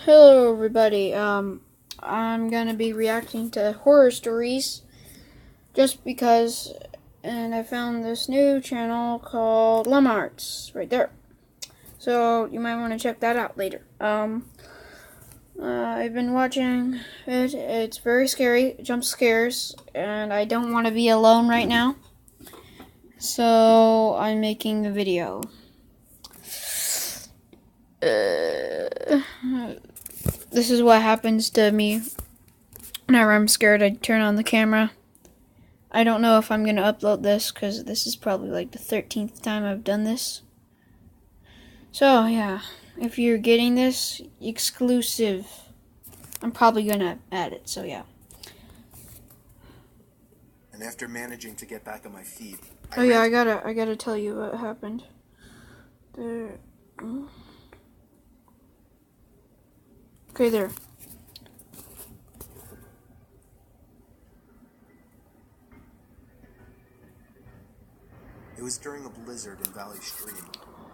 Hello everybody, I'm gonna be reacting to horror stories just because, and I found this new channel called Liama right there. So you might want to check that out later. I've been watching it. It's very scary, jump scares, and I don't want to be alone right now. So I'm making a video. This is what happens to me whenever I'm scared. I turn on the camera. I don't know if I'm going to upload this because this is probably like the 13th time I've done this. So, yeah. If you're getting this exclusive, I'm probably going to add it. So, yeah. And after managing to get back on my feet, I gotta tell you what happened. There. Okay, there. It was during a blizzard in Valley Stream.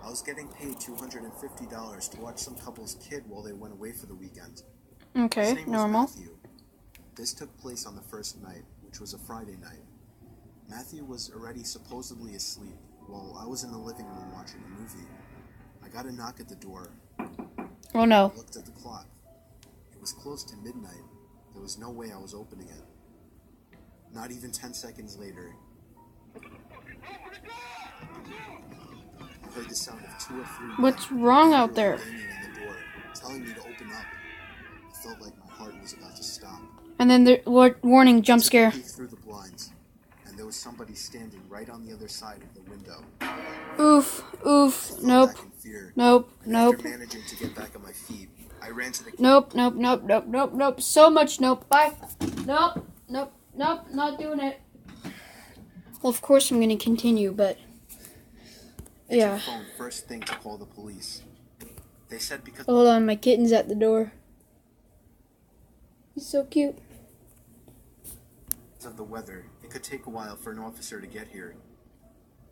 I was getting paid $250 to watch some couple's kid while they went away for the weekend. Okay, His name normal. was Matthew. This took place on the first night, which was a Friday night. Matthew was already supposedly asleep while I was in the living room watching a movie. I got a knock at the door. Oh no. I looked at the clock. It was close to midnight. There was no way I was opening it. Not even 10 seconds later, I heard the sound of 2 or 3 What's wrong out there? banging on the door, telling me to open up. I felt like my heart was about to stop. And then the warning, jump scare. I took a peek through the blinds, and there was somebody standing right on the other side of the window. Oof, oof, I fell nope, back in fear, nope, and nope. After managing to get back on my feet, I ran to the Nope, nope, nope, nope, nope, nope. So much nope. Bye. Nope, nope, nope, not doing it. Well, of course I'm gonna continue, but yeah. phone first thing to call the police. They said because Hold on, my kitten's at the door. He's so cute. of the weather, it could take a while for an officer to get here.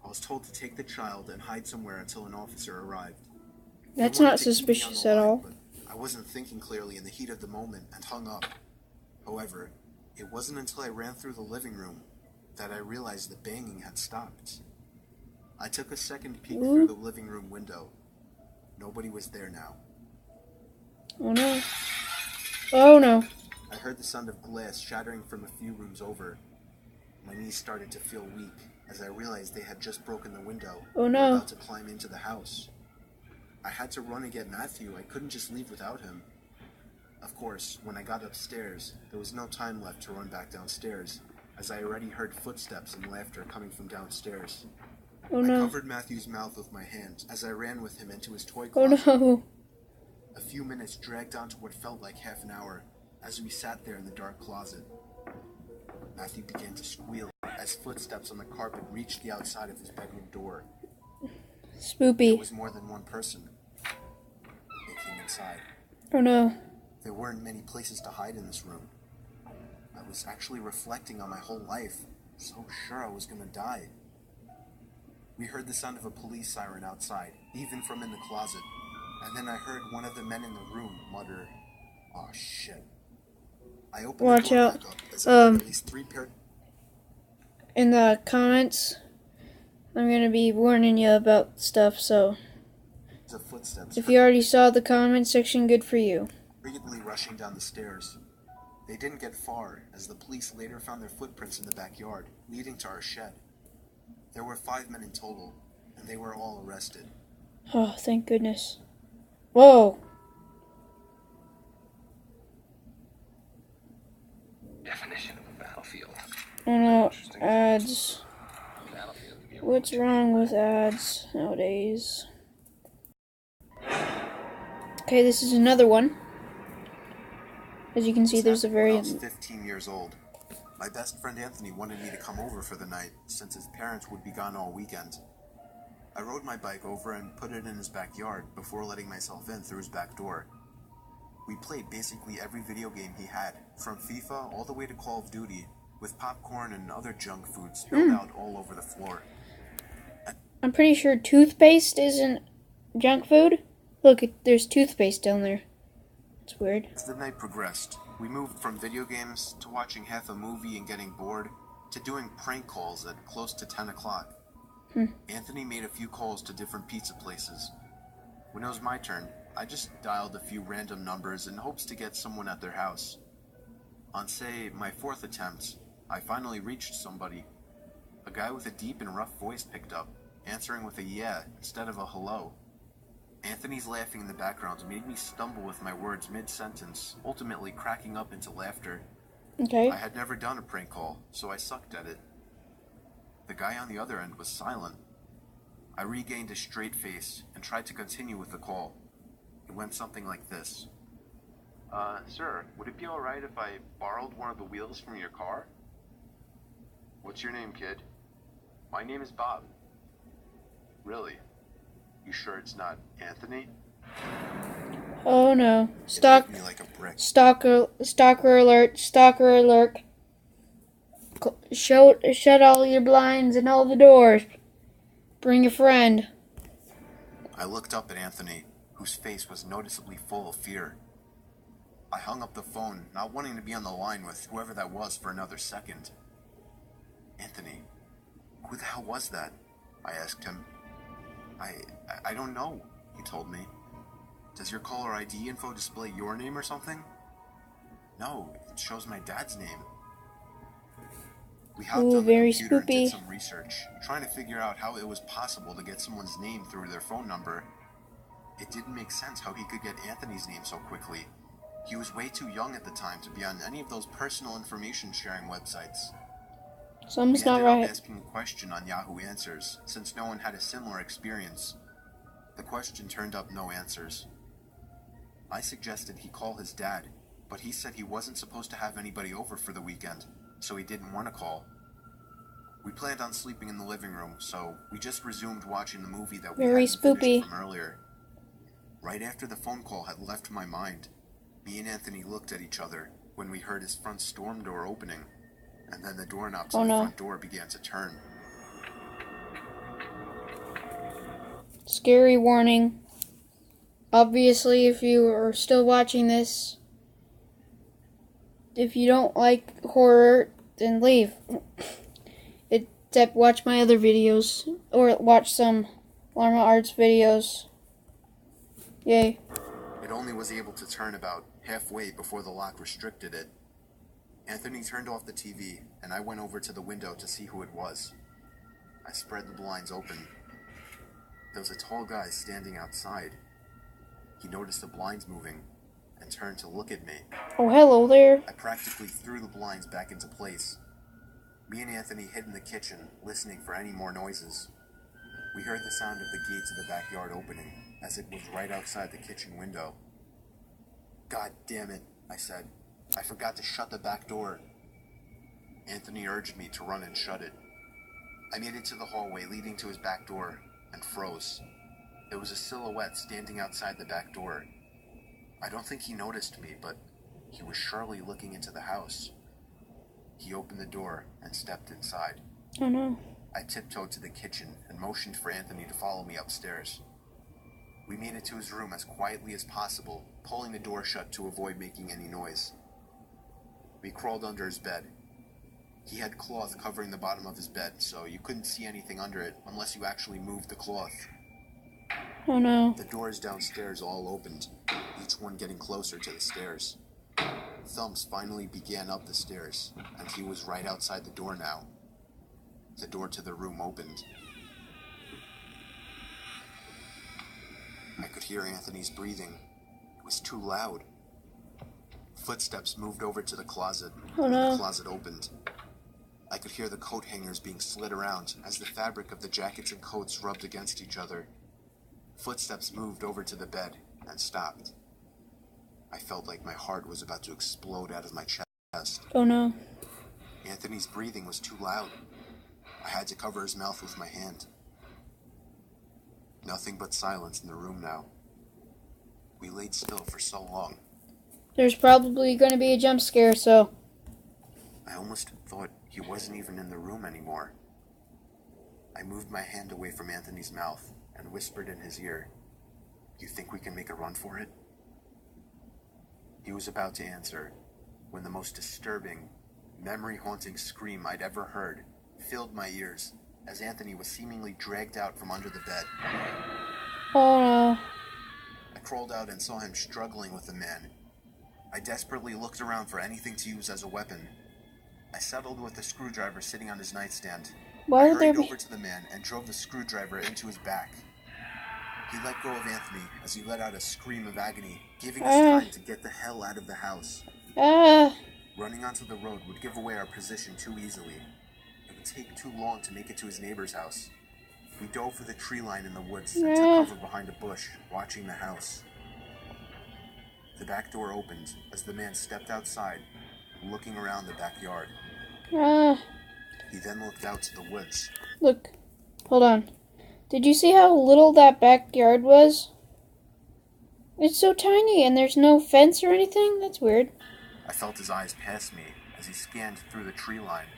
I was told to take the child and hide somewhere until an officer arrived. That's They wanted not to keep me suspicious on the at line, all. but I wasn't thinking clearly in the heat of the moment and hung up. However, it wasn't until I ran through the living room that I realized the banging had stopped. I took a second peek through the living room window. Nobody was there now. Oh no. Oh no. I heard the sound of glass shattering from a few rooms over. My knees started to feel weak as I realized they had just broken the window. Oh and no. were about to climb into the house. I had to run and get Matthew. I couldn't just leave without him. Of course, when I got upstairs, there was no time left to run back downstairs, as I already heard footsteps and laughter coming from downstairs. Oh I no. covered Matthew's mouth with my hand as I ran with him into his toy Oh closet. no. A few minutes dragged on to what felt like half an hour as we sat there in the dark closet. Matthew began to squeal as footsteps on the carpet reached the outside of his bedroom door. There Spoopy. was more than one person. They came inside. Oh no. There weren't many places to hide in this room. I was actually reflecting on my whole life, so sure I was gonna die. We heard the sound of a police siren outside, even from in the closet, and then I heard one of the men in the room mutter, "Aw, shit." I opened Watch the door out. back up as I heard at least 3 pairs In the comments, I'm gonna be warning you about stuff, so of footsteps if you already saw the comment section, good for you. hurriedly rushing down the stairs. They didn't get far, as the police later found their footprints in the backyard, leading to our shed. There were 5 men in total, and they were all arrested. Oh, thank goodness. Whoa. Definition of a battlefield. Oh no, ads. What's wrong with ads nowadays? Okay, this is another one. As you can see, there's a very... When I was 15 years old. My best friend Anthony wanted me to come over for the night, since his parents would be gone all weekend. I rode my bike over and put it in his backyard before letting myself in through his back door. We played basically every video game he had, from FIFA all the way to Call of Duty, with popcorn and other junk food spilled out all over the floor. I'm pretty sure toothpaste isn't junk food. Look, there's toothpaste down there. It's weird. As the night progressed, we moved from video games to watching half a movie and getting bored to doing prank calls at close to 10 o'clock. Anthony made a few calls to different pizza places. When it was my turn, I just dialed a few random numbers in hopes to get someone at their house. On, say, my fourth attempt, I finally reached somebody. A guy with a deep and rough voice picked up, answering with a yeah instead of a hello. Anthony's laughing in the background made me stumble with my words mid-sentence, ultimately cracking up into laughter. Okay. I had never done a prank call, so I sucked at it. The guy on the other end was silent. I regained a straight face and tried to continue with the call. It went something like this. Sir, would it be alright if I borrowed one of the wheels from your car? What's your name, kid? My name is Bob. Really? You sure it's not Anthony? Oh no. It hit me like a brick. Stalker alert. Stalker alert. Shut all your blinds and all the doors. Bring a friend. I looked up at Anthony, whose face was noticeably full of fear. I hung up the phone, not wanting to be on the line with whoever that was for another second. Anthony, who the hell was that? I asked him. I don't know, he told me. Does your caller ID info display your name or something? No, it shows my dad's name. We hopped on the very computer and spoopy. did some research, trying to figure out how it was possible to get someone's name through their phone number. It didn't make sense how he could get Anthony's name so quickly. He was way too young at the time to be on any of those personal information sharing websites. Something's We not ended up right. asking a question on Yahoo Answers, since no one had a similar experience. The question turned up no answers. I suggested he call his dad, but he said he wasn't supposed to have anybody over for the weekend, so he didn't want to call. We planned on sleeping in the living room, so we just resumed watching the movie that we Very hadn't finished spoopy. from earlier. Right after the phone call had left my mind, me and Anthony looked at each other when we heard his front storm door opening, and then the doorknob to Oh the no. front door began to turn. Scary warning. Obviously, if you are still watching this, if you don't like horror, then leave. Except watch my other videos, or watch some Liama Arts videos. Yay. It only was able to turn about halfway before the lock restricted it. Anthony turned off the TV, and I went over to the window to see who it was. I spread the blinds open. There was a tall guy standing outside. He noticed the blinds moving and turned to look at me. Oh, hello there. I practically threw the blinds back into place. Me and Anthony hid in the kitchen, listening for any more noises. We heard the sound of the gate to the backyard opening, as it was right outside the kitchen window. God damn it, I said. I forgot to shut the back door. Anthony urged me to run and shut it. I made it to the hallway leading to his back door and froze. There was a silhouette standing outside the back door. I don't think he noticed me, but he was surely looking into the house. He opened the door and stepped inside. Oh no. I tiptoed to the kitchen and motioned for Anthony to follow me upstairs. We made it to his room as quietly as possible, pulling the door shut to avoid making any noise. We crawled under his bed. He had cloth covering the bottom of his bed, so you couldn't see anything under it unless you actually moved the cloth. Oh no. The doors downstairs all opened, each one getting closer to the stairs. Thumps finally began up the stairs, and he was right outside the door now. The door to the room opened. I could hear Anthony's breathing. It was too loud. Footsteps moved over to the closet, Oh and no. the closet opened. I could hear the coat hangers being slid around as the fabric of the jackets and coats rubbed against each other. Footsteps moved over to the bed and stopped. I felt like my heart was about to explode out of my chest. Oh no. Anthony's breathing was too loud. I had to cover his mouth with my hand. Nothing but silence in the room now. We laid still for so long. There's probably going to be a jump scare, so. I almost thought he wasn't even in the room anymore. I moved my hand away from Anthony's mouth and whispered in his ear, "You think we can make a run for it?" He was about to answer when the most disturbing, memory-haunting scream I'd ever heard filled my ears as Anthony was seemingly dragged out from under the bed. Oh no. I crawled out and saw him struggling with the man. I desperately looked around for anything to use as a weapon. I settled with the screwdriver sitting on his nightstand. Why I would there hurried be... over to the man and drove the screwdriver into his back. He let go of Anthony as he let out a scream of agony, giving us time to get the hell out of the house. Running onto the road would give away our position too easily. It would take too long to make it to his neighbor's house. We dove for the tree line in the woods and took cover behind a bush, watching the house. The back door opened as the man stepped outside, looking around the backyard. He then looked out to the woods. Look, hold on. Did you see how little that backyard was? It's so tiny and there's no fence or anything? That's weird. I felt his eyes pass me as he scanned through the tree line.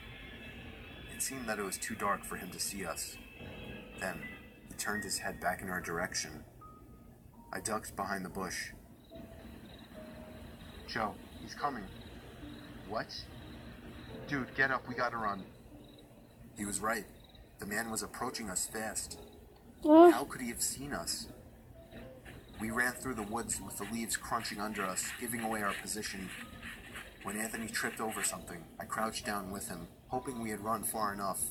It seemed that it was too dark for him to see us. Then, he turned his head back in our direction. I ducked behind the bush. Joe, he's coming. What? Dude, get up, we gotta run. He was right. The man was approaching us fast. How could he have seen us? We ran through the woods with the leaves crunching under us, giving away our position. When Anthony tripped over something, I crouched down with him, hoping we had run far enough.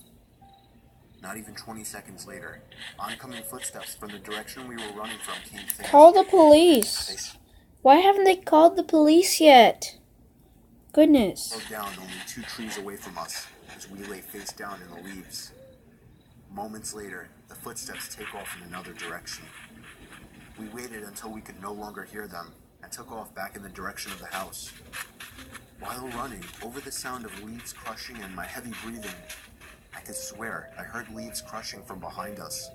Not even 20 seconds later, oncoming footsteps from the direction we were running from came fast. Call the police. Why haven't they called the police yet? Goodness. Slowed down only 2 trees away from us as we lay face down in the leaves. Moments later, the footsteps take off in another direction. We waited until we could no longer hear them and took off back in the direction of the house. While running, over the sound of leaves crushing and my heavy breathing, I could swear I heard leaves crushing from behind us.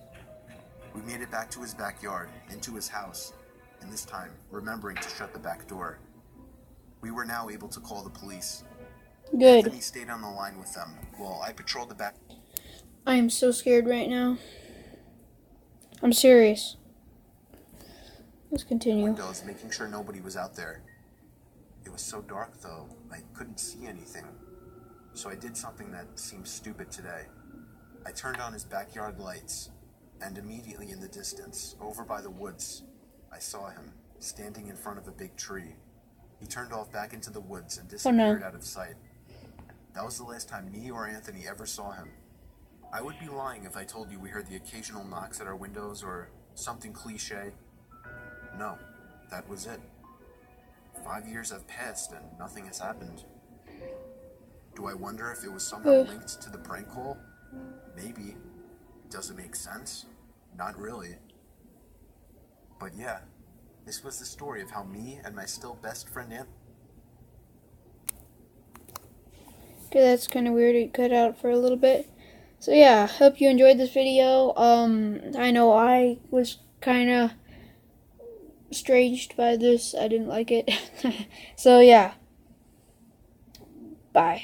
We made it back to his backyard, into his house, and this time remembering to shut the back door. We were now able to call the police. Good. Anthony stayed on the line with them while I patrolled the back. I am so scared right now. I'm serious. Let's continue. Windows, making sure nobody was out there. It was so dark, though, I couldn't see anything. So I did something that seems stupid today. I turned on his backyard lights, and immediately in the distance, over by the woods, I saw him, standing in front of a big tree. He turned off back into the woods and disappeared out of sight. That was the last time me or Anthony ever saw him. I would be lying if I told you we heard the occasional knocks at our windows or something cliche. No, that was it. 5 years have passed and nothing has happened. Do I wonder if it was somehow linked to the prank call? Maybe. Does it make sense? Not really. But yeah, this was the story of how me and my still best friend Anthony... Okay, that's kind of weird. It cut out for a little bit. So yeah, hope you enjoyed this video. I know I was kind of estranged by this. I didn't like it. So yeah. Bye.